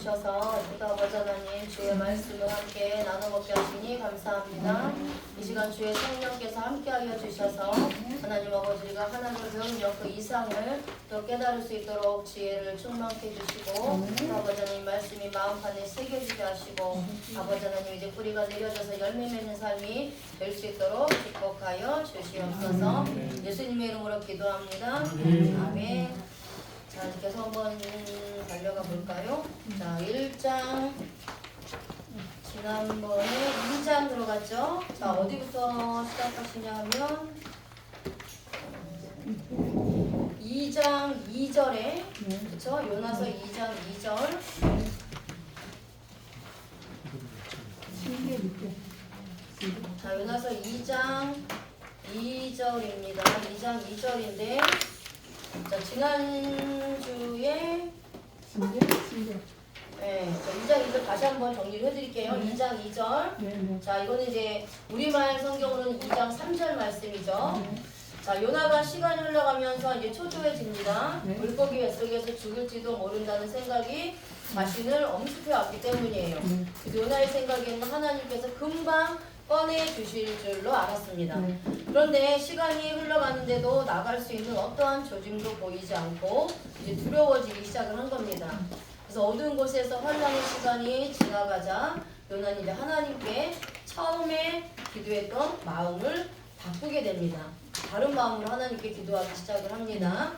주셔서 주다 아버지 하나님 주의 말씀을 함께 나눠 먹게 하시니 감사합니다. 이 시간 주의 성령께서 함께하여 주셔서 하나님 아버지가 하나님을 배운 그 이상을 또 깨달을 수 있도록 지혜를 충만케 해주시고 아버지 하나님 말씀이 마음판에 새겨지게 하시고 아버지 하나님 이제 뿌리가 내려져서 열매 맺는 삶이 될 수 있도록 축복하여 주시옵소서. 예수님의 이름으로 기도합니다. 아멘. 자, 계속 한번 달려가 볼까요? 자, 1장 지난번에 2장 들어갔죠? 자, 어디부터 시작하시냐면 2장 2절에 그쵸? 요나서 2장 2절 자, 요나서 2장 2절입니다. 2장 2절인데 자, 지난주에 네, 2장 2절 다시 한번 정리를 해드릴게요. 2장 2절 자, 이거는 이제 우리말 성경으로는 2장 3절 말씀이죠. 자, 요나가 시간이 흘러가면서 이제 초조해집니다. 물고기 뱃속에서 죽을지도 모른다는 생각이 자신을 엄습해 왔기 때문이에요. 그래서 요나의 생각에는 하나님께서 금방 꺼내 주실 줄로 알았습니다. 그런데 시간이 흘러가는데도 나갈 수 있는 어떠한 조짐도 보이지 않고 이제 두려워지기 시작을 한 겁니다. 그래서 어두운 곳에서 환란의 시간이 지나가자 요나는 이제 하나님께 처음에 기도했던 마음을 바꾸게 됩니다. 다른 마음으로 하나님께 기도하기 시작을 합니다.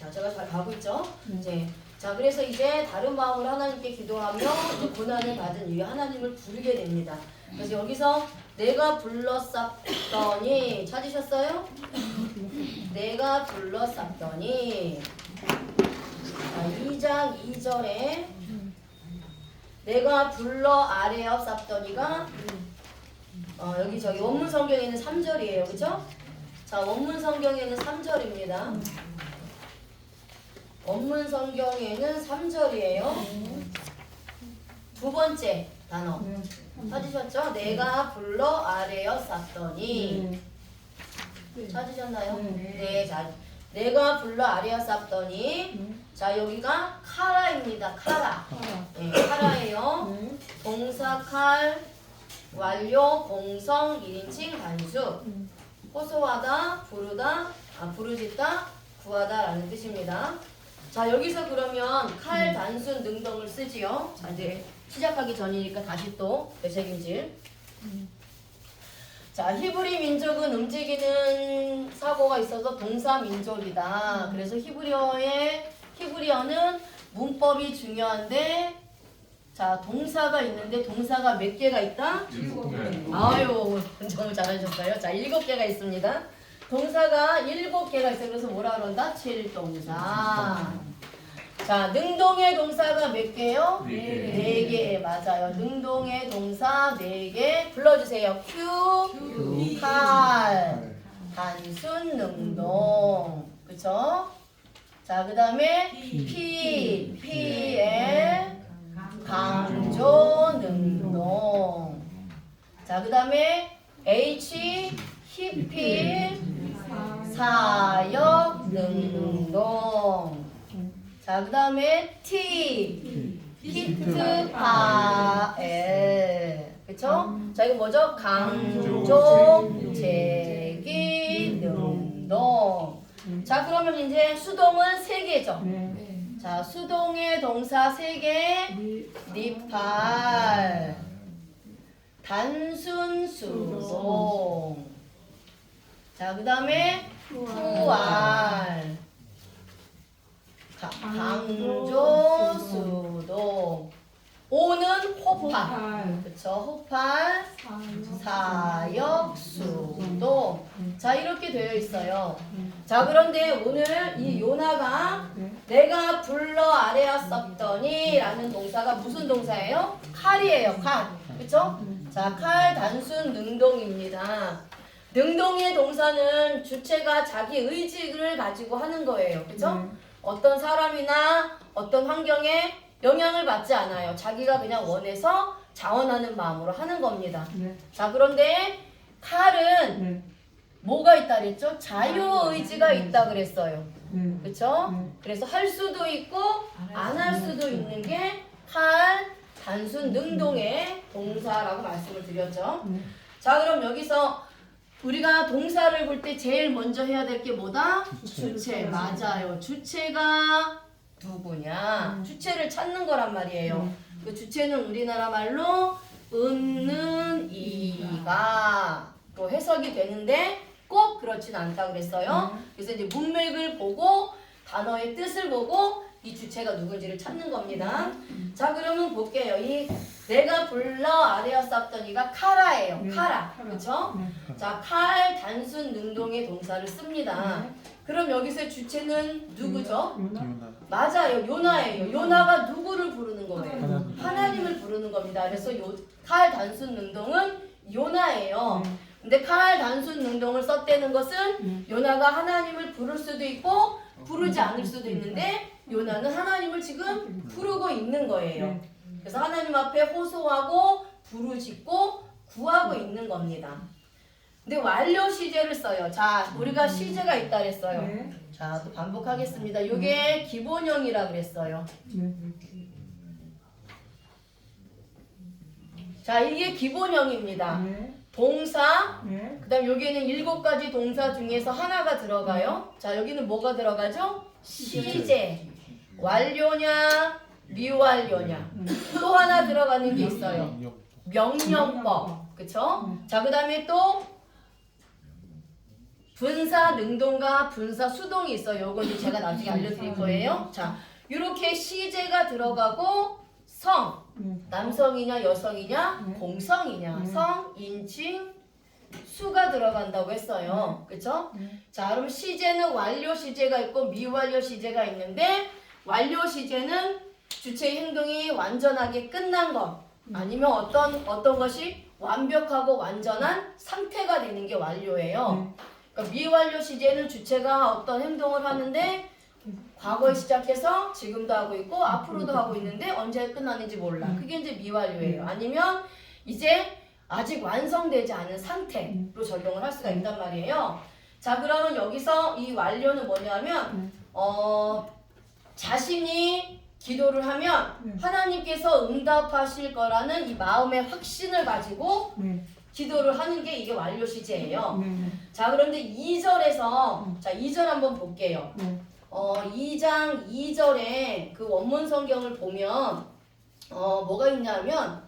자, 제가 잘 가고 있죠? 이제 자, 그래서 이제 다른 마음으로 하나님께 기도하며 이제 고난을 받은 이후에 하나님을 부르게 됩니다. 그래서 여기서 내가 불러쌌더니 찾으셨어요? 내가 불러쌌더니 자, 2장 2절에 내가 불러 아뢰어 쌌더니가 여기 저기 원문 성경에는 3절이에요. 그죠? 자, 원문 성경에는 3절입니다. 원문 성경에는 3절이에요. 두 번째 단어 찾으셨죠? 내가 불러 아뢰어 쌌더니 찾으셨나요? 네, 자, 내가 불러 아뢰어 쌌더니 자, 여기가 카라입니다. 카라. 네, 카라예요. 동사 칼, 완료, 공성, 1인칭 단수. 호소하다, 부르다, 부르짖다, 구하다 라는 뜻입니다. 자, 여기서 그러면 칼, 단순, 능동을 쓰지요. 자, 이제 시작하기 전이니까 다시 또 되새김질. 자, 히브리 민족은 움직이는 사고가 있어서 동사 민족이다. 그래서 히브리어는 문법이 중요한데 자, 동사가 있는데 동사가 몇 개가 있다? 7개. 아유, 너무 잘하셨어요. 자, 7개가 있습니다. 동사가 7개가 있어요. 그래서 뭐라 그런다? 7동사. 자, 능동의 동사가 몇 개요? 4개. 맞아요. 능동의 동사 4개. 불러주세요. 큐, 칼, 단순 능동. 그쵸? 자, 그 다음에 PL, 강조 능동. 자, 그 다음에 히필, 사역 능동. 자, 그 다음에 히트 파엘. 그쵸? 자, 이거 뭐죠? 강조 제기 능동. 자, 그러면 이제 수동은 3개죠. 자, 수동의 동사 3개. 니팔. 단순 수동. 자, 그 다음에 후알. 강조 수동. 오는 호팔. 그쵸? 호팔. 사역 수동. 자, 이렇게 되어 있어요. 자, 그런데 오늘 이 요나가 내가 불러 아뢰어 쌌더니 라는 동사가 무슨 동사예요? 칼이에요. 칼. 그쵸? 자, 칼 단순 능동입니다. 능동의 동사는 주체가 자기 의지를 가지고 하는 거예요. 그쵸? 어떤 사람이나 어떤 환경에 영향을 받지 않아요. 자기가 그냥 원해서 자원하는 마음으로 하는 겁니다. 자, 그런데 칼은 뭐가 있다 그랬죠? 자유의지가 있다 그랬어요. 그렇죠? 그래서 할 수도 있고 안 할 수도 이게 칼 단순 능동의 동사라고 말씀을 드렸죠. 자, 그럼 여기서 우리가 동사를 볼 때 제일 먼저 해야 될 게 뭐다? 주체. 맞아요. 주체가 누구냐? 주체를 찾는 거란 말이에요. 그 주체는 우리나라 말로 은는 이가 또 해석이 되는데 꼭 그렇진 않다 그랬어요. 그래서 이제 문맥을 보고 단어의 뜻을 보고 이 주체가 누군지를 찾는 겁니다. 자, 그러면 볼게요. 이 내가 불러 아래어 쌌던 이가 카라예요. 카라. 그쵸? 자, 칼 단순 능동의 동사를 씁니다. 그럼 여기서 주체는 누구죠? 맞아요. 요나예요. 요나가 누구를 부르는 거예요? 하나님을 부르는 겁니다. 그래서 칼 단순 능동은 요나예요. 근데 칼 단순 능동을 썼다는 것은 요나가 하나님을 부를 수도 있고 부르지 않을 수도 있는데 요나는 하나님을 지금 부르고 있는 거예요. 그래서 하나님 앞에 호소하고 부르짖고 구하고 있는 겁니다. 근데 완료 시제를 써요. 자, 우리가 시제가 있다 그랬어요. 자, 또 반복하겠습니다. 이게 기본형이라 그랬어요. 자, 이게 기본형입니다. 동사, 그 다음 여기에는 7가지 동사 중에서 하나가 들어가요. 자, 여기는 뭐가 들어가죠? 시제. 완료냐, 미완료냐. 또 하나 들어가는 게 있어요. 명령법. 그쵸? 자, 그 다음에 또 분사 능동과 분사 수동이 있어요. 요건 이제 제가 나중에 알려드릴 거예요. 자, 이렇게 시제가 들어가고 성, 남성이냐 여성이냐 공성이냐 성, 인칭, 수가 들어간다고 했어요. 그쵸? 자, 그럼 시제는 완료 시제가 있고 미완료 시제가 있는데 완료 시제는 주체의 행동이 완전하게 끝난 것 아니면 어떤 것이 완벽하고 완전한 상태가 되는 게 완료예요. 그러니까 미완료 시제는 주체가 어떤 행동을 하는데 과거에 시작해서 지금도 하고 있고 앞으로도 하고 있는데 언제 끝나는지 몰라. 그게 이제 미완료예요. 아니면 이제 아직 완성되지 않은 상태로 적용을 할 수가 있단 말이에요. 자, 그러면 여기서 이 완료는 뭐냐면 자신이 기도를 하면 하나님께서 응답하실 거라는 이 마음의 확신을 가지고 기도를 하는 게 이게 완료 시제예요. 자, 그런데 2절에서 자, 2절 한번 볼게요. 2장 2절에 그 원문 성경을 보면 뭐가 있냐면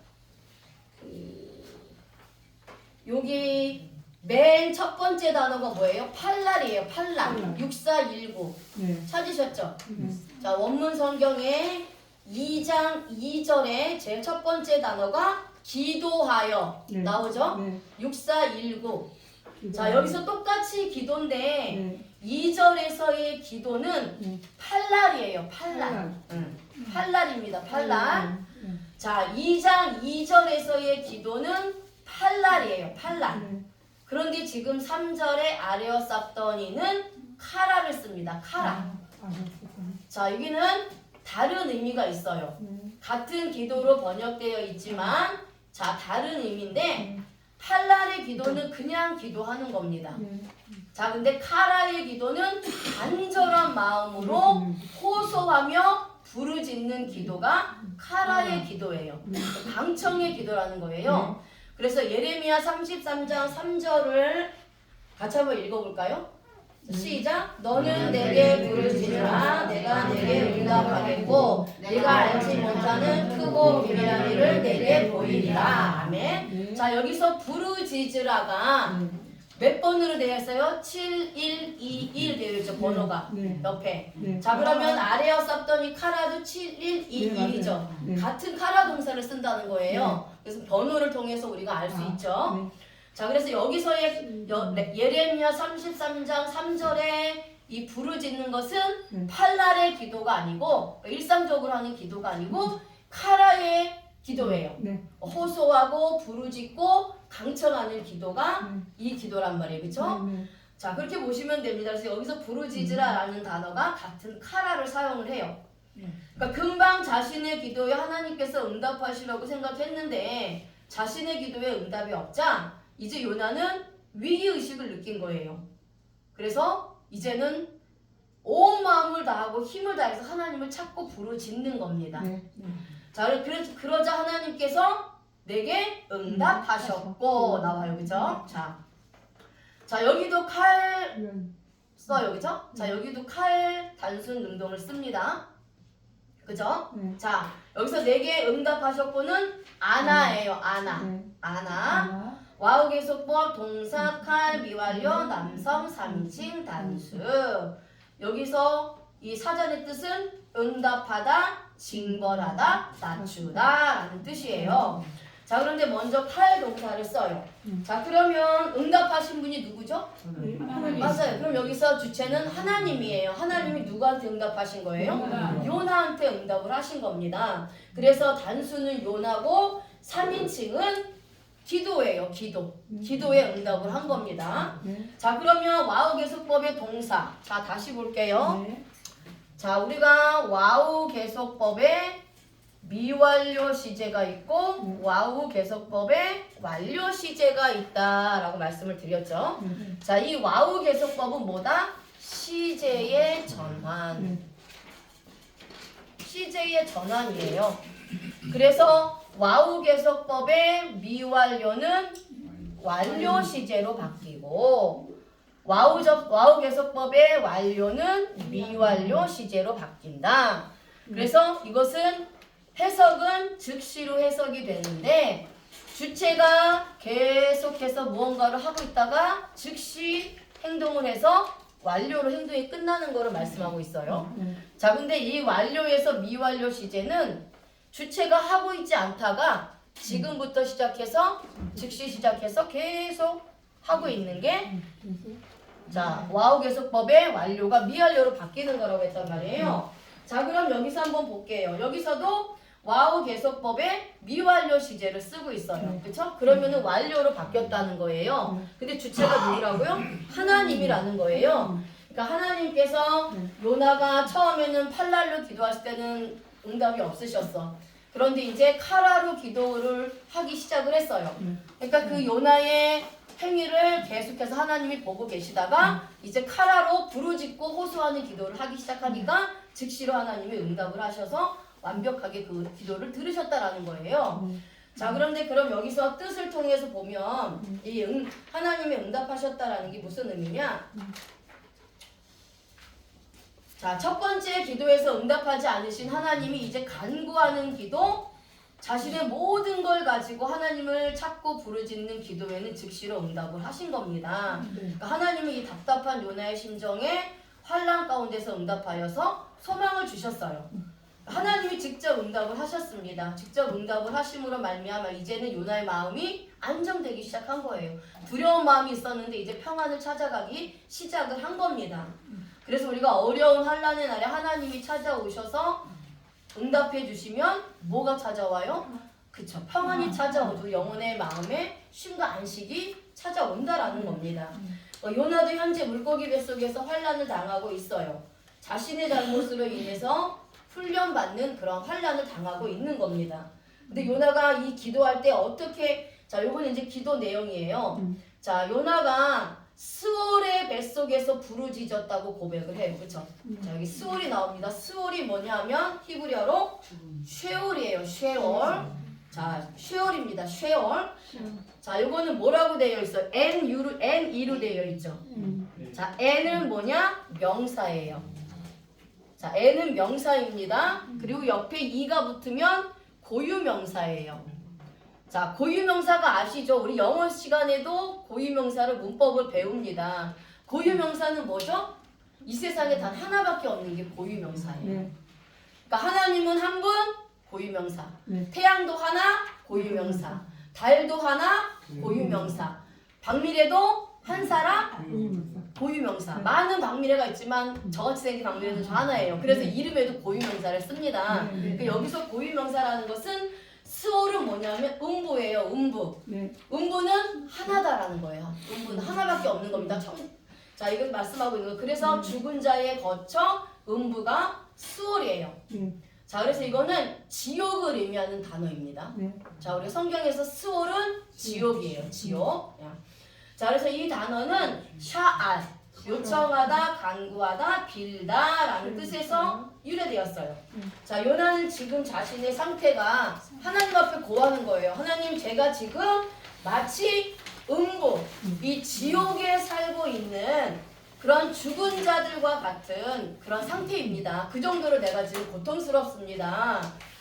여기 맨 첫 번째 단어가 뭐예요? 팔날이에요. 팔날. 6419. 찾으셨죠? 자, 원문 성경에 2장 2절에 제일 첫 번째 단어가 기도하여 나오죠? 6419. 자, 여기서 똑같이 기도인데 2절에서의 기도는 팔날이에요. 팔날. 팔날입니다. 팔날. 자, 2장 2절에서의 기도는 팔날이에요. 팔날. 그런데 지금 3절에 아레어 쌉더니는 카라를 씁니다. 카라. 자, 여기는 다른 의미가 있어요. 같은 기도로 번역되어 있지만 자, 다른 의미인데 팔날의 기도는 그냥 기도하는 겁니다. 자, 근데 카라의 기도는 간절한 마음으로 호소하며 부르짖는 기도가 카라의 기도예요. 방청의 기도라는 거예요. 그래서 예레미야 33장 3절을 같이 한번 읽어볼까요? 시작! 너는 내게 부르짖으라 내가 내게 응답하겠고 내가 알지 못하는 크고 비밀한 일을 내게 보이리라. 아멘. 자, 여기서 부르짖으라가 몇 번으로 되어 있어요? 7121 되어 있죠. 번호가 옆에. 자, 그러면 아레어 쌉더니 카라도 7121이죠. 같은 카라 동사를 쓴다는 거예요. 그래서 번호를 통해서 우리가 알 수 있죠. 자, 그래서 여기서의 예레미야 33장 3절에 이 부르짖는 것은 팔날의 기도가 아니고 일상적으로 하는 기도가 아니고 카라의 기도예요. 호소하고 부르짖고 강청하는 기도가 이 기도란 말이에요. 그렇죠? 자, 그렇게 보시면 됩니다. 그래서 여기서 부르짖으라라는 단어가 같은 카라를 사용을 해요. 그러니까 금방 자신의 기도에 하나님께서 응답하시라고 생각했는데 자신의 기도에 응답이 없자 이제 요나는 위기의식을 느낀 거예요. 그래서 이제는 온 마음을 다하고 힘을 다해서 하나님을 찾고 부르짖는 겁니다. 자, 그러자 하나님께서 내게 응답하셨고 나와요. 그죠? 자, 여기도 칼 써요. 그죠? 자, 여기도 칼 단순 능동을 씁니다. 그죠? 자, 여기서 내게 응답하셨고는 아나예요. 아나. 와우 계속법 동사 칼 미완료 남성 3인칭 단수. 여기서 이 사전의 뜻은 응답하다, 징벌하다, 낮추다 라는 뜻이에요. 자, 그런데 먼저 칼 동사를 써요. 자, 그러면 응답하신 분이 누구죠? 맞아요. 그럼 여기서 주체는 하나님이에요. 하나님이 누구한테 응답하신 거예요? 요나한테 응답을 하신 겁니다. 그래서 단수는 요나고 3인칭은 기도예요. 기도에 응답을 한 겁니다. 자, 그러면 와우 계속법의 동사. 자, 다시 볼게요. 자, 우리가 와우 계속법에 미완료 시제가 있고 와우 계속법에 완료 시제가 있다라고 말씀을 드렸죠. 자, 이 와우 계속법은 뭐다? 시제의 전환. 시제의 전환이에요. 그래서 와우 계속법의 미완료는 완료 시제로 바뀌고 와우 계속법의 완료는 미완료 시제로 바뀐다. 그래서 이것은 해석은 즉시로 해석이 되는데 주체가 계속해서 무언가를 하고 있다가 즉시 행동을 해서 완료로 행동이 끝나는 것을 말씀하고 있어요. 자, 근데 이 완료에서 미완료 시제는 주체가 하고 있지 않다가 지금부터 시작해서 즉시 시작해서 계속 하고 있는 게 자, 와우 계속법의 완료가 미완료로 바뀌는 거라고 했단 말이에요. 자, 그럼 여기서 한번 볼게요. 여기서도 와우 계속법의 미완료 시제를 쓰고 있어요. 그렇죠? 그러면은 완료로 바뀌었다는 거예요. 근데 주체가 누구라고요? 하나님이라는 거예요. 그러니까 하나님께서 요나가 처음에는 팔날로 기도했을 때는 응답이 없으셨어. 그런데 이제 카라로 기도를 하기 시작을 했어요. 그러니까 그 요나의 행위를 계속해서 하나님이 보고 계시다가 이제 카라로 부르짖고 호소하는 기도를 하기 시작하니까 즉시로 하나님이 응답을 하셔서 완벽하게 그 기도를 들으셨다라는 거예요. 자, 그런데 그럼 여기서 뜻을 통해서 보면 이 하나님이 응답하셨다라는 게 무슨 의미냐? 자, 첫 번째 기도에서 응답하지 않으신 하나님이 이제 간구하는 기도, 자신의 모든 걸 가지고 하나님을 찾고 부르짖는 기도에는 즉시로 응답을 하신 겁니다. 그러니까 하나님이 이 답답한 요나의 심정에 환난 가운데서 응답하여서 소망을 주셨어요. 하나님이 직접 응답을 하셨습니다. 직접 응답을 하심으로 말미암아 이제는 요나의 마음이 안정되기 시작한 거예요. 두려운 마음이 있었는데 이제 평안을 찾아가기 시작을 한 겁니다. 그래서 우리가 어려운 환난의 날에 하나님이 찾아오셔서 응답해 주시면 뭐가 찾아와요? 그쵸, 평안이 찾아오죠. 영혼의 마음에 쉼과 안식이 찾아온다라는 겁니다. 요나도 현재 물고기 뱃속에서 환난을 당하고 있어요. 자신의 잘못으로 인해서 훈련받는 그런 환난을 당하고 있는 겁니다. 근데 요나가 이 기도할 때 어떻게, 자, 요거는 이제 기도 내용이에요. 자, 요나가 스올의 뱃속에서 부르짖었다고 고백을 해요. 그쵸? 자, 여기 스올이 나옵니다. 스올이 뭐냐 하면 히브리어로 쉐올이에요. 쉐올. 자, 쉐올입니다. 쉐올. 자, 요거는 뭐라고 되어 있어요? N-E로 되어 있죠. 자, N은 뭐냐? 명사예요. 자, N은 명사입니다. 그리고 옆에 E가 붙으면 고유명사예요. 자, 고유명사가 아시죠? 우리 영어 시간에도 고유명사를 문법을 배웁니다. 고유명사는 뭐죠? 이 세상에 단 하나밖에 없는 게 고유명사예요. 그러니까 하나님은 한 분, 고유명사. 태양도 하나, 고유명사. 달도 하나, 고유명사. 박미래도 한 사람, 고유명사. 많은 박미래가 있지만 저같이 생긴 박미래는 저 하나예요. 그래서 이름에도 고유명사를 씁니다. 그러니까 여기서 고유명사라는 것은 스올은 뭐냐면 음부예요. 음부. 음부는 하나다라는 거예요. 음부는 하나밖에 없는 겁니다. 자, 이걸 말씀하고 있는 거예요. 그래서 죽은 자의 거처 음부가 스올이에요. 자, 그래서 이거는 지옥을 의미하는 단어입니다. 자, 우리 성경에서 스올은 지옥이에요. 지옥. 자, 그래서 이 단어는 샤알. 요청하다, 간구하다, 빌다라는 뜻에서 유래되었어요. 자, 요나는 지금 자신의 상태가 하나님 앞에 고하는 거예요. 하나님, 제가 지금 마치 음부, 이 지옥에 살고 있는 그런 죽은 자들과 같은 그런 상태입니다. 그 정도로 내가 지금 고통스럽습니다.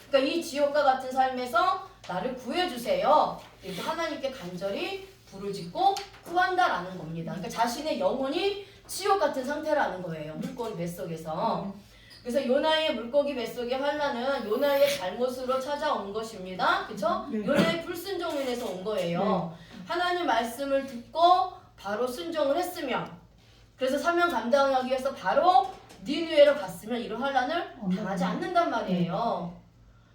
그러니까 이 지옥과 같은 삶에서 나를 구해주세요. 이렇게 하나님께 간절히 부르짖고 구한다라는 겁니다. 그러니까 자신의 영혼이 지옥 같은 상태라는 거예요. 물고기 뱃속에서. 그래서 요나의 물고기 뱃속의 환난은 요나의 잘못으로 찾아온 것입니다. 그렇죠? 요나의 불순종으로 인해서 온 거예요. 하나님 말씀을 듣고 바로 순종을 했으면, 그래서 사명 감당하기 위해서 바로 니느웨로 갔으면 이런 환난을 당하지 않는단 말이에요.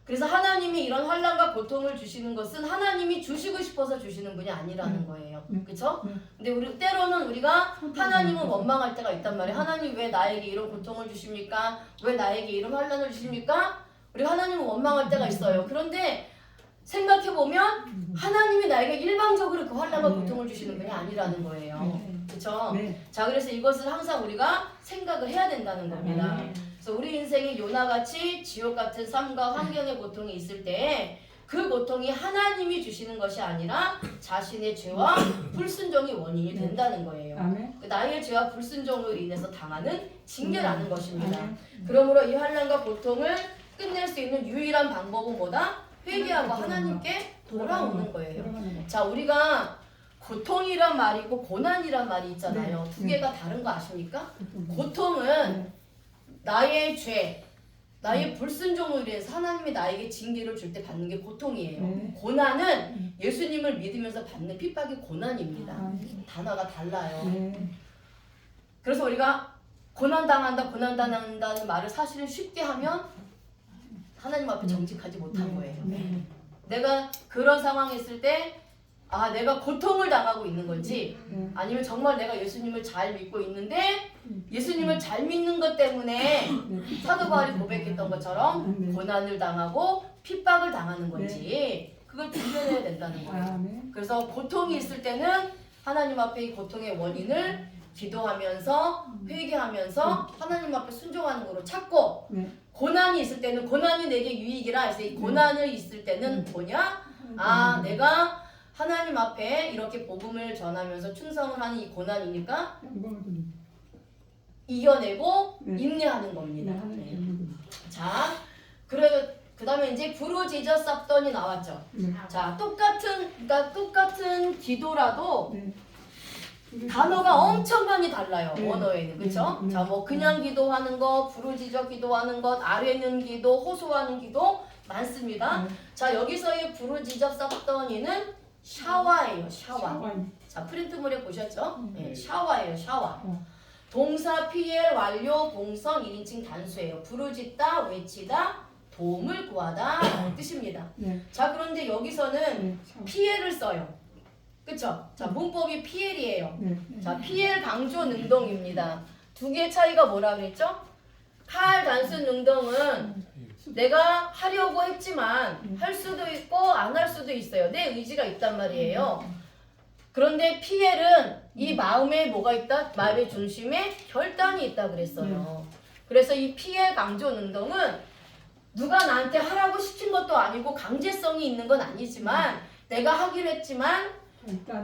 그래서 하나님이 이런 환난과 고통을 주시는 것은 하나님이 주시고 싶어서 주시는 분이 아니라는 거예요. 그렇죠? 근데 우리 때로는 우리가 하나님을 원망할 때가 있단 말이에요. 하나님 왜 나에게 이런 고통을 주십니까? 왜 나에게 이런 환난을 주십니까? 우리가 하나님을 원망할 때가 있어요. 그런데 생각해보면 하나님이 나에게 일방적으로 그 환난과 고통을 주시는 분이 아니라는 거예요. 그렇죠? 자, 그래서 이것을 항상 우리가 생각을 해야 된다는 겁니다. 그래서 우리 인생이 요나같이 지옥 같은 삶과 환경의 고통이 있을 때 그 고통이 하나님이 주시는 것이 아니라 자신의 죄와 불순종이 원인이 된다는 거예요. 나의 죄와 불순종으로 인해서 당하는 징계라는 것입니다. 그러므로 이 환난과 고통을 끝낼 수 있는 유일한 방법은 뭐다? 회개하고 하나님께 돌아오는 거예요. 자, 우리가 고통이란 말이고 고난이란 말이 있잖아요. 두 개가 다른 거 아십니까? 고통은 나의 죄, 나의 불순종으로 인해서 하나님이 나에게 징계를 줄 때 받는 게 고통이에요. 고난은 예수님을 믿으면서 받는 핍박이 고난입니다. 단어가 달라요. 그래서 우리가 고난당한다, 고난당한다는 말을 사실은 쉽게 하면 하나님 앞에 정직하지 못한 거예요. 내가 그런 상황에 있을 때 내가 고통을 당하고 있는 건지 아니면 정말 내가 예수님을 잘 믿고 있는데 예수님을 잘 믿는 것 때문에 사도 바울이 고백했던 것처럼 고난을 당하고 핍박을 당하는 건지 그걸 분별해야 된다는 거예요. 그래서 고통이 있을 때는 하나님 앞에 이 고통의 원인을 기도하면서 회개하면서 하나님 앞에 순종하는 거로 찾고 고난이 있을 때는 고난이 내게 유익이라 해서 이 고난을 있을 때는 뭐냐? 내가 하나님 앞에 이렇게 복음을 전하면서 충성을 하는 이 고난이니까 이겨내고 인내하는 겁니다. 자, 그 다음에 이제 부르짖어 쌌더니 나왔죠. 자, 똑같은 기도라도 단어가 엄청 많이 달라요. 원어에는. 그렇죠? 자, 뭐 그냥 기도하는 것, 부르짖어 기도하는 것, 아뢰는 기도, 호소하는 기도 많습니다. 자, 여기서의 부르짖어 쌌더니는 샤와예요. 샤와. 자, 프린트물에 보셨죠? 샤와예요. 샤와. 동사 PL 완료 봉성 1인칭 단수예요. 부르짖다, 외치다, 도움을 구하다 뜻입니다. 자, 그런데 여기서는 PL을 써요. 그쵸? 자, 문법이 PL이에요. 자, PL 강조 능동입니다. 두 개의 차이가 뭐라 그랬죠? 칼 단수 능동은 내가 하려고 했지만 할 수도 있고 안 할 수도 있어요. 내 의지가 있단 말이에요. 그런데 PL은 이 마음에 뭐가 있다? 마음의 중심에 결단이 있다 그랬어요. 그래서 이 PL 강조 능동은 누가 나한테 하라고 시킨 것도 아니고 강제성이 있는 건 아니지만 내가 하기로 했지만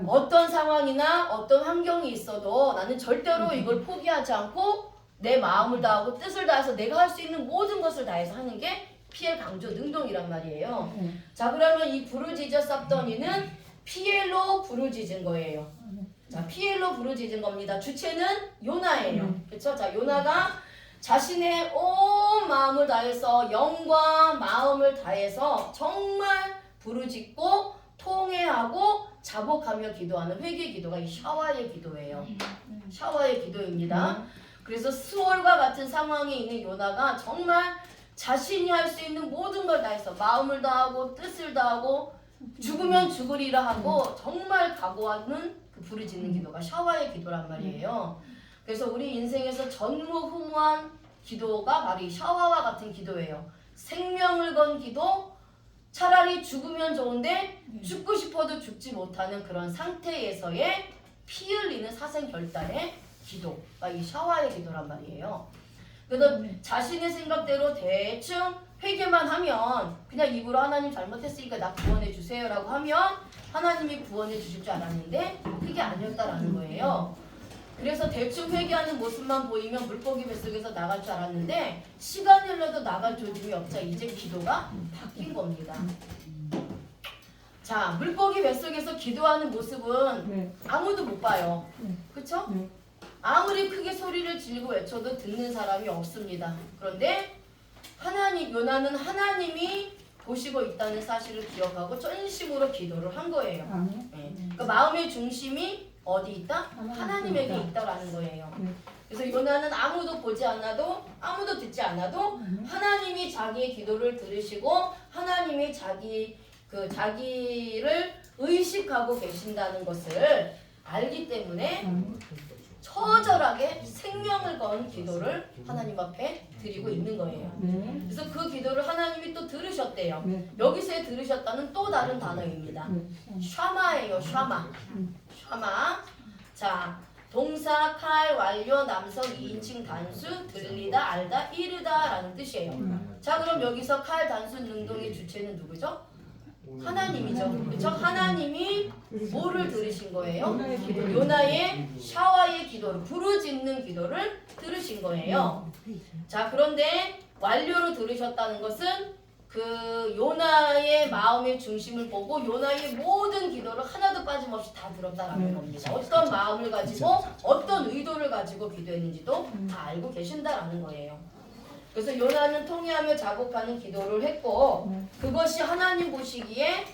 어떤 상황이나 어떤 환경이 있어도 나는 절대로 이걸 포기하지 않고 내 마음을 다하고 뜻을 다해서 내가 할 수 있는 모든 것을 다해서 하는 게 PL 강조 능동이란 말이에요. 자, 그러면 이 부르짖어 쌌더니는 PL로 부르짖은 거예요. 자, PL로 부르짖은 겁니다. 주체는 요나예요. 그렇죠? 자, 요나가 자신의 온 마음을 다해서 영과 마음을 다해서 정말 부르짖고 통회하고 자복하며 기도하는 회개 기도가 이 샤와의 기도예요. 샤와의 기도입니다. 그래서 스월과 같은 상황에 있는 요나가 정말 자신이 할 수 있는 모든 걸 다해서 마음을 다하고 뜻을 다하고 죽으면 죽으리라 하고 정말 각오하는 그 부르짖는 기도가 샤와의 기도란 말이에요. 그래서 우리 인생에서 전무후무한 기도가 바로 이 샤와와 같은 기도예요. 생명을 건 기도, 차라리 죽으면 좋은데 죽고 싶어도 죽지 못하는 그런 상태에서의 피 흘리는 사생 결단의 기도가 이 샤와의 기도란 말이에요. 그래서 자신의 생각대로 대충 회개만 하면 그냥 입으로 하나님 잘못했으니까 나 구원해 주세요라고 하면 하나님이 구원해 주실 줄 알았는데 그게 아니었다라는 거예요. 그래서 대충 회개하는 모습만 보이면 물고기 뱃속에서 나갈 줄 알았는데 시간이 흘러도 나갈 조짐이 없자 이제 기도가 바뀐 겁니다. 자, 물고기 뱃속에서 기도하는 모습은 아무도 못 봐요. 그쵸? 아무리 크게 소리를 지르고 외쳐도 듣는 사람이 없습니다. 그런데 요나는 하나님이 보시고 있다는 사실을 기억하고 전심으로 기도를 한 거예요. 그 마음의 중심이 어디 있다? 하나님에게 있다라는 거예요. 그래서 요나는 아무도 보지 않아도 아무도 듣지 않아도 하나님이 자기의 기도를 들으시고 하나님이 자기를 의식하고 계신다는 것을 알기 때문에 처절하게 생명을 건 기도를 하나님 앞에 드리고 있는 거예요. 그래서 그 기도를 하나님이 또 들으셨대요. 여기서의 들으셨다는 또 다른 단어입니다. 샤마예요. 샤마. 자, 동사, 칼, 완료, 남성, 2인칭 단수, 들리다, 알다, 이르다 라는 뜻이에요. 자, 그럼 여기서 칼, 단수, 능동의 주체는 누구죠? 하나님이죠. 그렇죠? 하나님이 뭐를 들으신 거예요? 요나의 샤와의 기도를, 부르짖는 기도를 들으신 거예요. 자, 그런데 완료로 들으셨다는 것은 그 요나의 마음의 중심을 보고 요나의 모든 기도를 하나도 빠짐없이 다 들었다라는 겁니다. 어떤 마음을 가지고 어떤 의도를 가지고 기도했는지도 다 알고 계신다라는 거예요. 그래서 요나는 통회하며 자복하는 기도를 했고 그것이 하나님 보시기에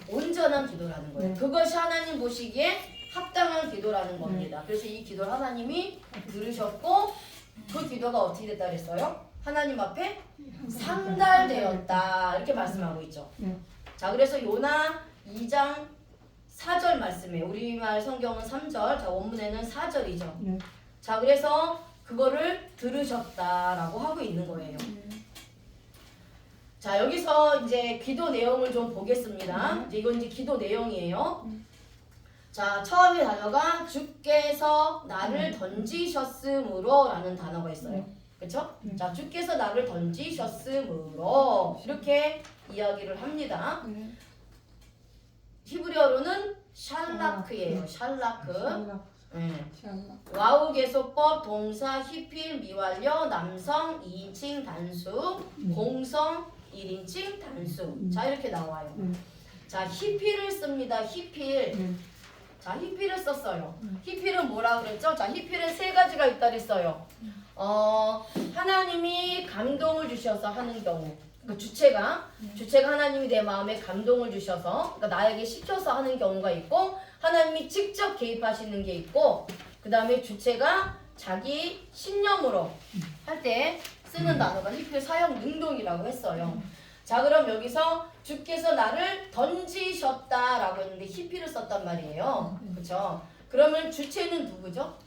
온전한 기도라는 거예요. 그것이 하나님 보시기에 합당한 기도라는 겁니다. 그래서 이 기도를 하나님이 들으셨고 그 기도가 어떻게 됐다 그랬어요? 하나님 앞에 상달되었다 이렇게 말씀하고 있죠. 자, 그래서 요나 2장 4절 말씀이에요. 우리말 성경은 3절, 자 원문에는 4절이죠. 자, 그래서 그거를 들으셨다라고 하고 있는 거예요. 자, 여기서 이제 기도 내용을 좀 보겠습니다. 이건 이제 기도 내용이에요. 자, 처음에 단어가 주께서 나를 던지셨으므로 라는 단어가 있어요. 그쵸? 자, 주께서 나를 던지셨으므로 이렇게 이야기를 합니다. 히브리어로는 샬라크예요. 샬라크. 와우 계속법 동사 히필 미완료 남성 2인칭 단수 공성 1인칭 단수. 자, 이렇게 나와요. 자, 히필을 씁니다. 히필. 자, 히필을 썼어요. 히필은 뭐라 그랬죠? 자, 히필은 세 가지가 있다 그랬어요. 하나님이 감동을 주셔서 하는 경우, 그 주체가 하나님이 내 마음에 감동을 주셔서 그러니까 나에게 시켜서 하는 경우가 있고 하나님이 직접 개입하시는 게 있고 그 다음에 주체가 자기 신념으로 할 때 쓰는 단어가 히필 사형 능동이라고 했어요. 자, 그럼 여기서 주께서 나를 던지셨다라고 했는데 히필을 썼단 말이에요. 그렇죠? 그러면 주체는 누구죠?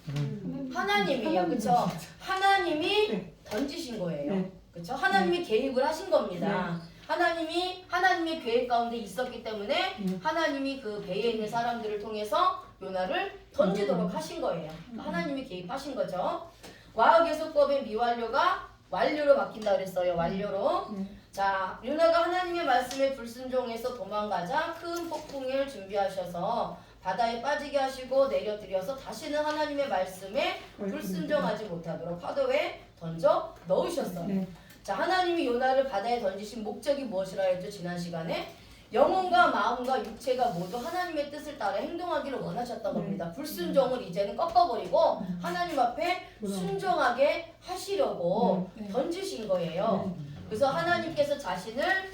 하나님이에요. 그렇죠? 하나님이 던지신 거예요. 그렇죠? 하나님이 개입을 하신 겁니다. 하나님의 계획 가운데 있었기 때문에 하나님이 그 배에 있는 사람들을 통해서 요나를 던지도록 하신 거예요. 하나님이 개입하신 거죠. 와우계속법의 미완료가 완료로 바뀐다 그랬어요. 완료로. 자, 요나가 하나님의 말씀에 불순종해서 도망가자 큰 폭풍을 준비하셔서 바다에 빠지게 하시고 내려드려서 다시는 하나님의 말씀에 불순종하지 못하도록 파도에 던져 넣으셨어요. 자, 하나님이 요나를 바다에 던지신 목적이 무엇이라 했죠? 지난 시간에 영혼과 마음과 육체가 모두 하나님의 뜻을 따라 행동하기를 원하셨던 겁니다. 불순종을 이제는 꺾어버리고 하나님 앞에 순종하게 하시려고 던지신 거예요. 그래서 하나님께서 자신을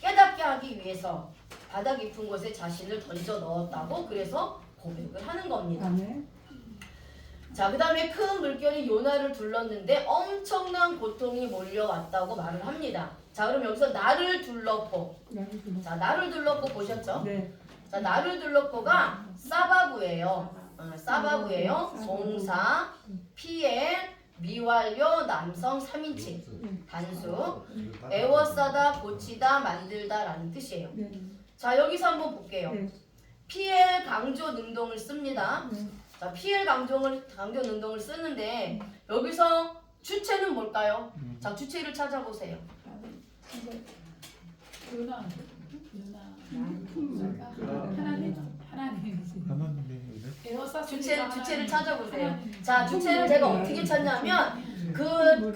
깨닫게 하기 위해서 바다 깊은 곳에 자신을 던져 넣었다고 그래서 고백을 하는 겁니다. 자, 그 다음에 큰 물결이 요나를 둘렀는데 엄청난 고통이 몰려왔다고 말을 합니다. 자, 그럼 여기서 나를 둘렀고, 자, 나를 둘렀고 보셨죠? 자, 나를 둘렀고가 사바구예요. 사바구예요. 동사, 피엘, 미완료, 남성 3인칭, 단수, 에워싸다, 고치다, 만들다 라는 뜻이에요. 자, 여기서 한번 볼게요. 피엘 강조 능동을 씁니다. 자, PL 강조 능동을 쓰는데 여기서 주체는 뭘까요? 자, 주체를 찾아보세요. 주체를 찾아보세요. 자, 주체를 제가 어떻게 찾냐면 그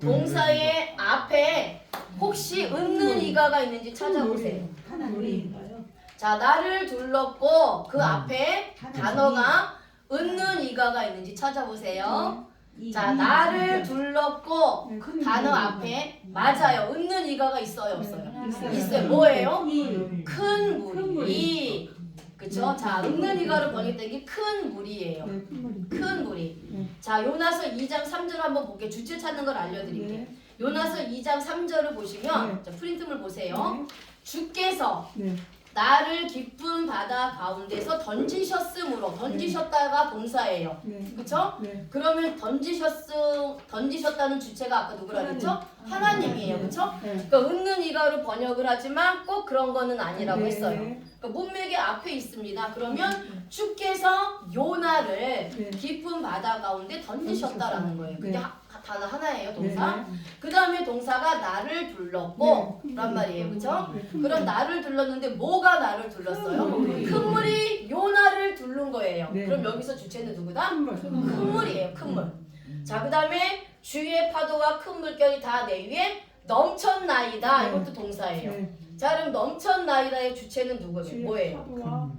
동사의 앞에 혹시 은는 이가가 있는지 찾아보세요. 자, 나를 둘렀고 그 앞에 단어가 은는 이가가 있는지 찾아보세요. 자, 나를 둘렀고 단어 앞에 맞아요. 은는 이가가 있어요, 없어요? 있어요. 뭐예요? 큰 무리. 그쵸? 자, 은는 이가를 번역된 게 큰 무리예요. 큰 무리. 자, 요나서 2장 3절 한번 볼게요. 주체 찾는 걸 알려드릴게요. 요나서 2장 3절을 보시면 자, 프린트물 보세요. 주께서 나를 깊은 바다 가운데서 던지셨다가 동사예요. 그쵸? 그러면 던지셨다는 주체가 아까 누구라 그랬죠? 하나님이에요. 그쵸? 그러니까 은는 이가로 번역을 하지만 꼭 그런 거는 아니라고 했어요. 그러니까 문맥의 앞에 있습니다. 그러면 주께서 요나를 깊은 바다 가운데 던지셨다라는 거예요. 그게 단어 하나예요, 동사. 그 다음에 동사가 나를 둘렀고 란 말이에요. 그쵸? 그럼 나를 둘렀는데 뭐가 나를 둘렀어요? 큰 물이 요나를 둘른 거예요. 그럼 여기서 주체는 누구다? 큰 물이에요. 큰 물. 자, 그 다음에 주의 파도와 큰 물결이 다 내 위에 넘쳤나이다. 이것도 동사예요. 자, 그럼 넘쳤나이다의 주체는 누구예요? 뭐예요?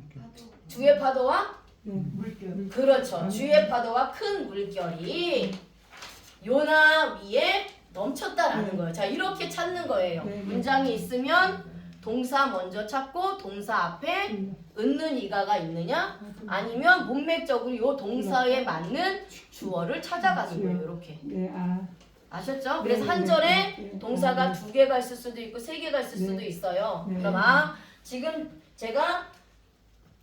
주의 파도와 물결. 그렇죠. 주의 파도와 큰 물결이 요나 위에 넘쳤다라는 거예요. 자, 이렇게 찾는 거예요. 문장이 있으면 동사 먼저 찾고 동사 앞에 은는 이가가 있느냐 아니면 문맥적으로 요 동사에 맞는 주어를 찾아가는 거예요. 이렇게. 아셨죠? 그래서 한 절에 동사가 2개가 있을 수도 있고 3개가 있을 수도 있어요. 그럼 지금 제가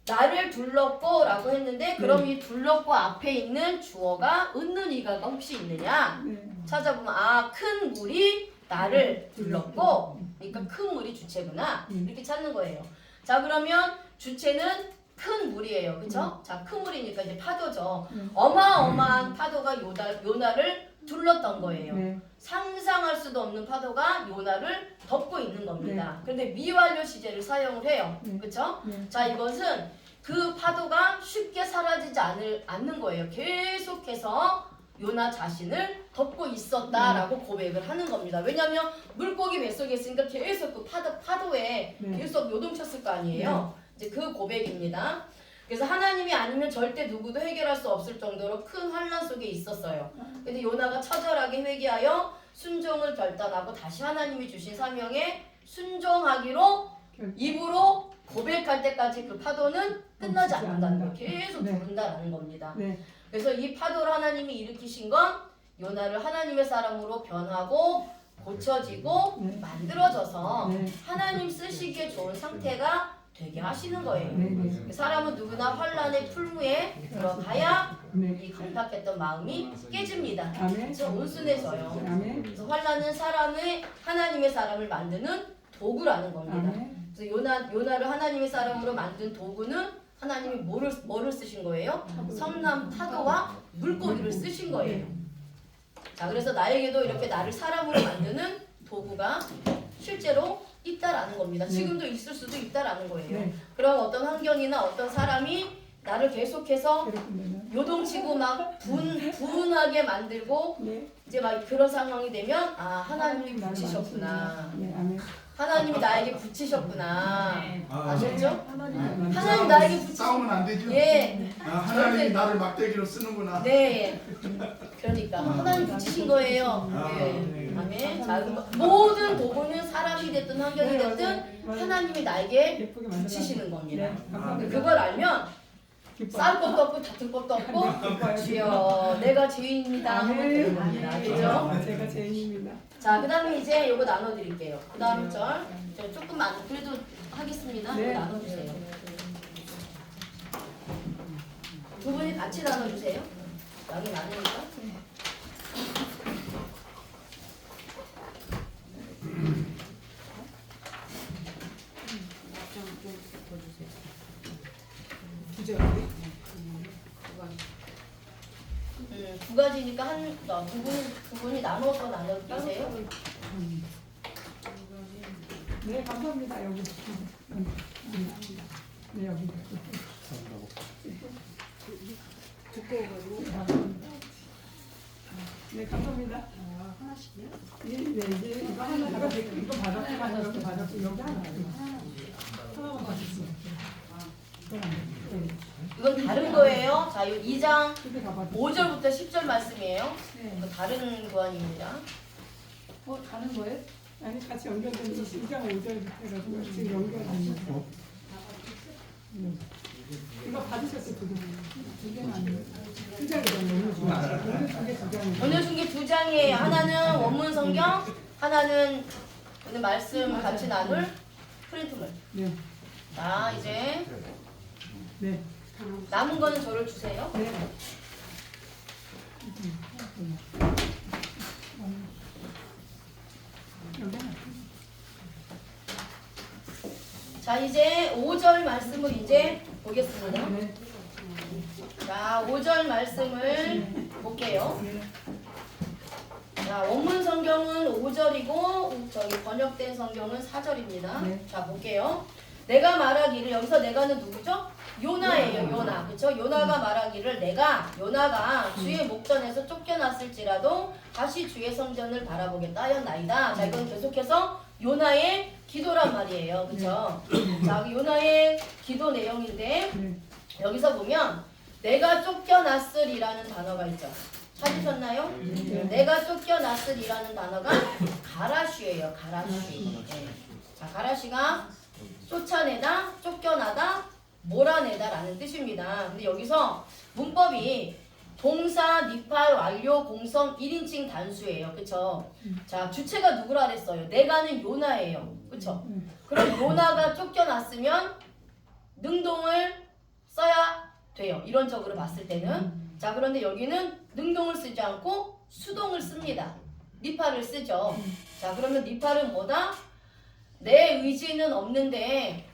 나를 둘렀고 라고 했는데 그럼 이 둘렀고 앞에 있는 주어가 은는 이가가 혹시 있느냐 찾아보면 큰 물이 나를 둘렀고 그러니까 큰 물이 주체구나 이렇게 찾는 거예요. 자, 그러면 주체는 큰 물이에요. 그쵸? 자, 큰 물이니까 이제 파도죠. 어마어마한 파도가 요나를 둘렀던 거예요. 상상할 수도 없는 파도가 요나를 덮고 있는 겁니다. 그런데 미완료 시제를 사용을 해요. 그쵸? 자, 이것은 그 파도가 쉽게 사라지지 않는 거예요. 계속해서 요나 자신을 덮고 있었다라고 고백을 하는 겁니다. 왜냐하면 물고기 뱃속에 있으니까 계속 그 파도에 계속 요동쳤을 거 아니에요. 이제 그 고백입니다. 그래서 하나님이 아니면 절대 누구도 해결할 수 없을 정도로 큰 환난 속에 있었어요. 근데 요나가 처절하게 회개하여 순종을 결단하고 다시 하나님이 주신 사명에 순종하기로 입으로 고백할 때까지 그 파도는 끝나지 않는다는 거예요. 계속 부른다라는 겁니다. 그래서 이 파도를 하나님이 일으키신 건 요나를 하나님의 사람으로 변하고 고쳐지고 만들어져서 하나님 쓰시기에 좋은 상태가 되게 하시는 거예요. 사람은 누구나 환란의 풀무에 들어가야 이 강팍했던 마음이 깨집니다. 그래서 온순해져요. 그래서 환란은 하나님의 사람을 만드는 도구라는 겁니다. 그래서 요나를 하나님의 사람으로 만든 도구는 하나님이 뭐를 쓰신 거예요? 섬난 파도와 물고기를 쓰신 거예요. 자, 그래서 나에게도 이렇게 나를 사람으로 만드는 도구가 실제로 있다라는 겁니다. 지금도 있을 수도 있다라는 거예요. 그런 어떤 환경이나 어떤 사람이 나를 계속해서 요동치고 막 분하게 만들고 이제 막 그런 상황이 되면 하나님이 붙이셨구나. 하나님이 나에게 붙이셨구나. 아셨죠? 하나님 나에게 싸우면 안 되죠? 예. 하나님이 나를 막대기로 쓰는구나. 네. 그러니까 하나님 붙이신 거예요. 예. 아멘. 자, 모든 도구는 사람이 됐든 환경이 됐든 하나님이 나에게 붙이시는 겁니다. 그걸 알면 싸울 것도 없고 다툴 것도 없고 주여 내가 죄인입니다 하면 되는 겁니다. 그죠? 제가 죄인입니다. 자, 그 다음에 이제 요거 나눠드릴게요. 그 다음 절 조금만 그래도 하겠습니다. 네. 나눠주세요. 두 분이 같이 나눠주세요. 양이 많으니까. 주제 어디? 두 가지니까 두 분이 나눠서 나눠주세요. 네, 감사합니다. 여기. 네, 여기. 네, 감사합니다. 하나씩이요? 네, 이제 이거 하나 받았고, 이거 받았고, 여기 하나. 하나만 받았어요. 이건 다른 거예요. 자, 이 2장 이렇게 다 받았어요. 5절부터 10절 말씀이에요. 네. 이거 다른 구간입니다. 다른 거예요? 아니, 같이 연결된 2장 5절 해가지고 지금 연결됩니다. 이거 받으셨어요, 두 개는 아니에요. 두 장이잖아요. 오늘 두 장이에요. 오늘 준 게 2장이에요. 하나는 원문 성경, 하나는 오늘 말씀 같이 나눌 프린트물. 네, 자, 이제 네, 남은 거는 저를 주세요. 네. 여기 하나. 자, 이제 5절 말씀을 이제 보겠습니다. 네, 자, 5절 말씀을 볼게요. 네. 자, 원문 성경은 5절이고 저기 번역된 성경은 4절입니다. 네. 자, 볼게요. 내가 말하기를, 여기서 내가는 누구죠? 요나예요. 요나. 그렇죠? 요나가 말하기를, 요나가 주의 목전에서 쫓겨났을지라도 다시 주의 성전을 바라보겠다 하였나이다. 자, 이건 계속해서 요나의 기도란 말이에요. 그렇죠? 자, 그 요나의 기도 내용인데 네. 여기서 보면 내가 쫓겨났으리라는 단어가 있죠. 찾으셨나요? 내가 쫓겨났으리라는 단어가 가라쉬예요. 가라쉬. 네. 자, 가라쉬가 쫓아내다, 쫓겨나다, 몰아내다라는 뜻입니다. 근데 여기서 문법이 동사, 니팔, 완료, 공성, 1인칭 단수예요. 그쵸? 자, 주체가 누구라 그랬어요? 내가는 요나예요. 그쵸? 그럼 요나가 쫓겨났으면 능동을 써야 돼요. 이론적으로 봤을 때는. 자, 그런데 여기는 능동을 쓰지 않고 수동을 씁니다. 니팔을 쓰죠. 자, 그러면 니팔은 뭐다? 내 의지는 없는데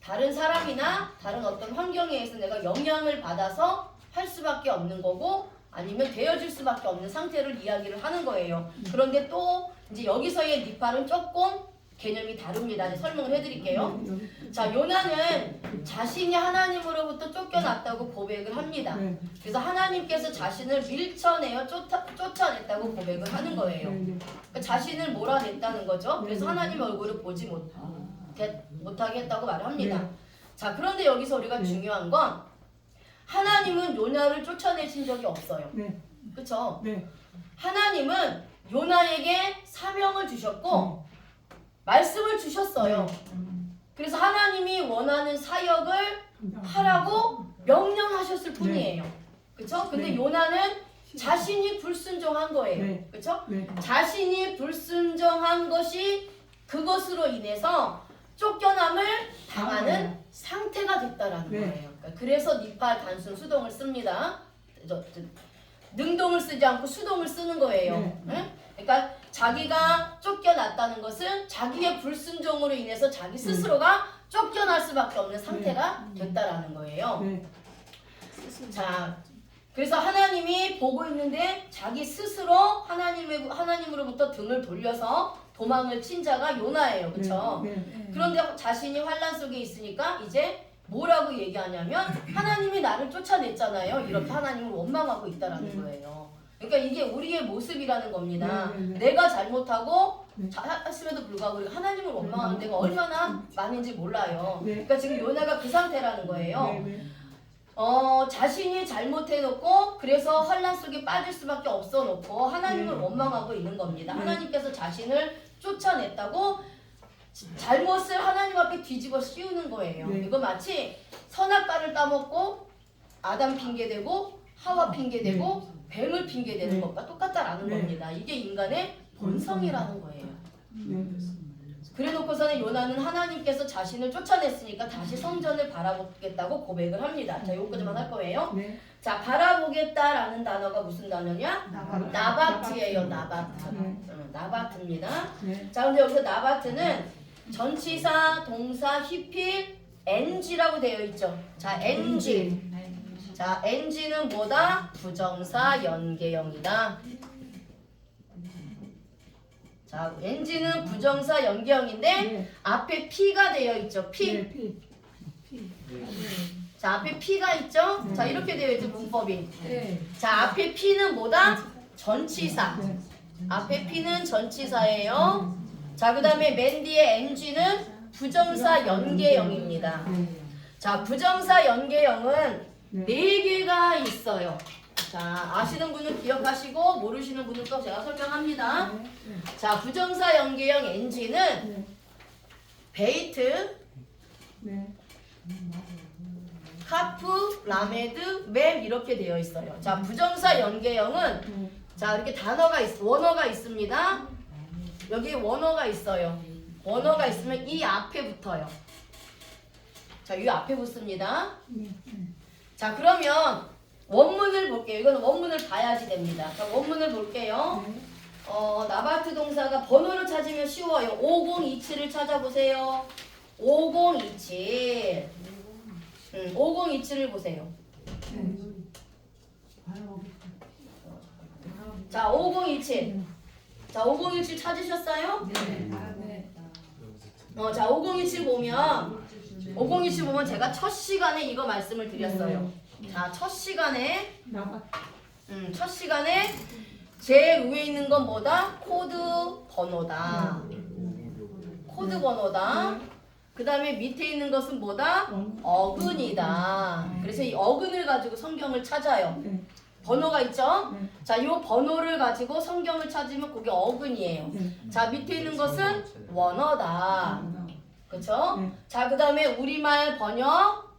다른 사람이나 다른 어떤 환경에 의해서 내가 영향을 받아서 할 수밖에 없는 거고 아니면 되어질 수밖에 없는 상태를 이야기를 하는 거예요. 그런데 또 이제 여기서의 니팔은 조금 개념이 다릅니다. 이제 설명을 해드릴게요. 자, 요나는 자신이 하나님으로부터 쫓겨났다고 고백을 합니다. 네. 그래서 하나님께서 자신을 밀쳐내어 쫓아냈다고 고백을 하는 거예요. 그러니까 자신을 몰아냈다는 거죠. 그래서 하나님 얼굴을 보지 못하게 했다고 말을 합니다. 네. 자, 그런데 여기서 우리가 네. 중요한 건 하나님은 요나를 쫓아내신 적이 없어요. 네. 그렇죠? 네. 하나님은 요나에게 사명을 주셨고 말씀을 주셨어요. 그래서 하나님이 원하는 사역을 하라고 명령하셨을 뿐이에요. 그렇죠? 근데 네. 요나는 자신이 불순종한 거예요. 네. 그렇죠? 네. 자신이 불순종한 것이 그것으로 인해서 쫓겨남을 당하는 상태가 됐다라는 네. 거예요. 그러니까 그래서 니팔 단순 수동을 씁니다. 능동을 쓰지 않고 수동을 쓰는 거예요. 네. 네? 그러니까 자기가 쫓겨났다는 것은 자기의 불순종으로 인해서 자기 스스로가 쫓겨날 수밖에 없는 상태가 됐다라는 거예요. 네. 자, 그래서 하나님이 보고 있는데 자기 스스로 하나님으로부터 등을 돌려서 도망을 친 자가 요나예요. 그렇죠? 네. 그런데 자신이 환란 속에 있으니까 이제 뭐라고 얘기하냐면 하나님이 나를 쫓아냈잖아요. 이렇게 하나님을 원망하고 있다라는 거예요. 그러니까 이게 우리의 모습이라는 겁니다. 내가 잘못하고 했음에도 불구하고 우리가 하나님을 원망하는 데가 얼마나 많은지 몰라요. 그러니까 지금 요나가 그 상태라는 거예요. 자신이 잘못해놓고 그래서 환란 속에 빠질 수밖에 없어놓고 하나님을 원망하고 있는 겁니다. 하나님께서 자신을 쫓아냈다고 잘못을 하나님 앞에 뒤집어 씌우는 거예요. 이거 마치 선악과를 따먹고 아담 핑계대고 하와 핑계대고 뱀을 핑계대는 것과 똑같다라는 겁니다. 이게 인간의 본성이라는 거예요. 그래놓고서는 요나는 하나님께서 자신을 쫓아냈으니까 다시 성전을 바라보겠다고 고백을 합니다. 자, 요거까지만 할 거예요. 자, 바라보겠다라는 단어가 무슨 단어냐? 나바트예요. 나바트. 나바트입니다. 자, 근데 여기서 나바트는 전치사, 동사, 히필, NG라고 되어 있죠. 자, NG. 자, NG는 뭐다? 부정사 연계형이다. 자, NG는 부정사 연계형인데 네. 앞에 P가 되어 있죠. P. 네, 피. 자, 앞에 P가 있죠? 네. 자, 이렇게 되어 있죠, 문법이. 네. 자, 앞에 P는 뭐다? 전치사. 네. 앞에 P는 전치사예요. 자, 그 다음에 맨 뒤에 NG는 부정사 연계형입니다. 네. 자, 부정사 연계형은 네. 4개가 있어요. 자, 아시는 분은 기억하시고 모르시는 분은 또 제가 설명합니다. 네. 자, 부정사 연계형 NG는 네. 베이트, 네. 카프, 라메드, 맴 이렇게 되어 있어요. 자, 부정사 연계형은 네. 자, 이렇게 원어가 있습니다. 여기 원어가 있어요. 원어가 있으면 이 앞에 붙어요. 자, 이 앞에 붙습니다. 네. 자, 그러면 원문을 볼게요. 이건 원문을 봐야지 됩니다. 자, 원문을 볼게요. 네. 나바트 동사가 번호를 찾으면 쉬워요. 5027을 찾아보세요. 5027. 5027을 보세요. 자, 5027. 자, 5027 찾으셨어요? 네. 자, 5027 보면 제가 첫 시간에 이거 말씀을 드렸어요. 자, 첫 시간에 나가. 첫 시간에 제일 위에 있는 건 뭐다? 코드 번호다. 코드 번호다. 그 다음에 밑에 있는 것은 뭐다? 어근이다. 그래서 이 어근을 가지고 성경을 찾아요. 네. 번호가 있죠? 네. 자, 이 번호를 가지고 성경을 찾으면 그게 어근이에요. 네. 자, 밑에 있는 것은 원어다. 그쵸? 네. 자, 그 다음에 우리말 번역.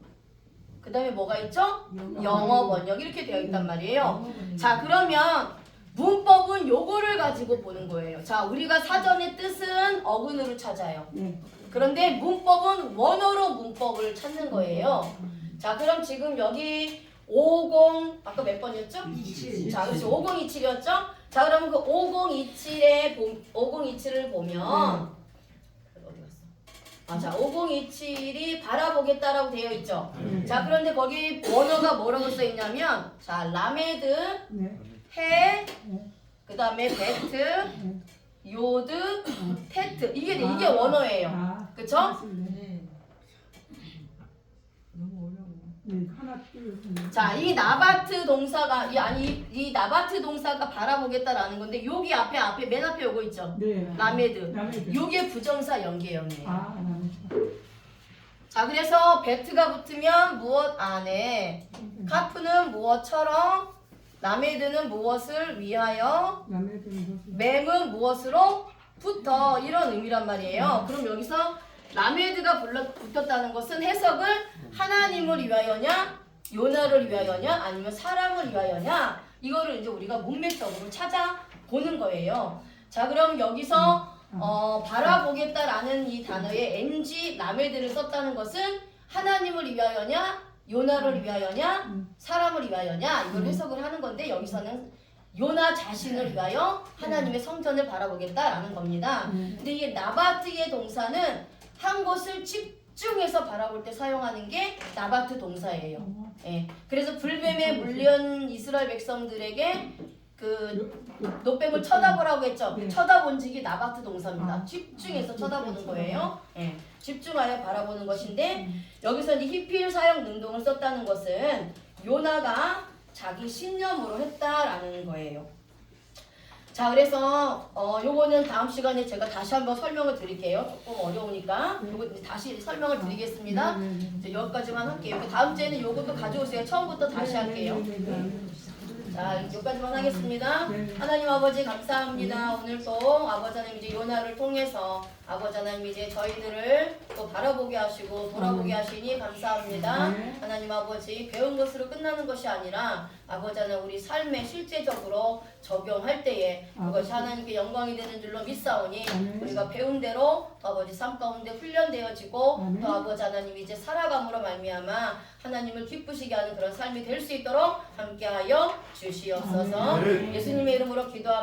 그 다음에 뭐가 있죠? 영어 번역. 이렇게 되어 있단 말이에요. 자, 그러면 문법은 요거를 가지고 보는 거예요. 자, 우리가 사전의 뜻은 어근으로 찾아요. 네. 그런데 문법은 원어로 문법을 찾는 거예요. 자, 그럼 지금 여기 50 아까 몇 번이었죠? 27. 자, 그렇죠. 5027이었죠? 자, 그러면 그 5027을 보면 어디 갔어? 자, 5027이 바라보겠다라고 되어 있죠. 자, 그런데 거기 원어가 뭐라고 써 있냐면 자, 라메드, 네. 해, 네. 그다음에 베트, 네. 요드, 테트. 이게 원어예요. 아, 그쵸? 네. 너무 어려워. 네. 하나 둘. 자, 이 나바트 동사가 이 나바트 동사가 바라보겠다라는 건데 여기 앞에 맨 앞에 요거 있죠. 네. 라메드. 라메드. 요게 부정사 연계형이에요. 아, 라메드. 자, 그래서 베트가 붙으면 무엇 안에, 카프는 무엇처럼, 라메드는 무엇을 위하여, 라메드 무슨? 맴은 무엇으로 붙어 이런 의미란 말이에요. 그럼 여기서 라메드가 붙었다는 것은 해석을 하나님을 위하여냐, 요나를 위하여냐, 아니면 사람을 위하여냐, 이거를 이제 우리가 문맥적으로 찾아보는 거예요. 자, 그럼 여기서 바라보겠다라는 이 단어에 NG 라메드를 썼다는 것은 하나님을 위하여냐, 요나를 위하여냐, 사람을 위하여냐, 이걸 해석을 하는 건데 여기서는 요나 자신을 위하여 하나님의 성전을 바라보겠다라는 겁니다. 근데 이 나바트의 동사는 한 곳을 집중해서 바라볼 때 사용하는 게 나바트 동사예요. 예. 그래서 불뱀에 물린 이스라엘 백성들에게 그 노뱀을 쳐다보라고 했죠. 네. 쳐다본 적이 나바트 동사입니다. 아. 집중해서 쳐다보는 거예요. 예. 집중하여 바라보는 것인데 여기서 이제 히필 사용 능동을 썼다는 것은 요나가 자기 신념으로 했다라는 거예요. 자, 그래서 요거는 다음 시간에 제가 다시 한번 설명을 드릴게요. 조금 어려우니까 요거 이제 다시 설명을 드리겠습니다. 이제 여기까지만 할게요. 다음 주에는 요것도 가져오세요. 처음부터 다시 할게요. 자, 여기까지만 하겠습니다. 하나님 아버지 감사합니다. 오늘 또 아버지 하나님 이제 요나를 통해서 아버지 하나님 이제 저희들을 또 바라보게 하시고 돌아보게 하시니 감사합니다. 하나님 아버지 배운 것으로 끝나는 것이 아니라 아버지 하나님 우리 삶에 실제적으로 적용할 때에 그것이 하나님께 영광이 되는 줄로 믿사오니 우리가 배운 대로 또 아버지 삶 가운데 훈련되어지고 또 아버지 하나님 이제 살아감으로 말미암아 하나님을 기쁘시게 하는 그런 삶이 될 수 있도록 함께하여 주시옵소서. 예수님의 이름으로 기도합니다.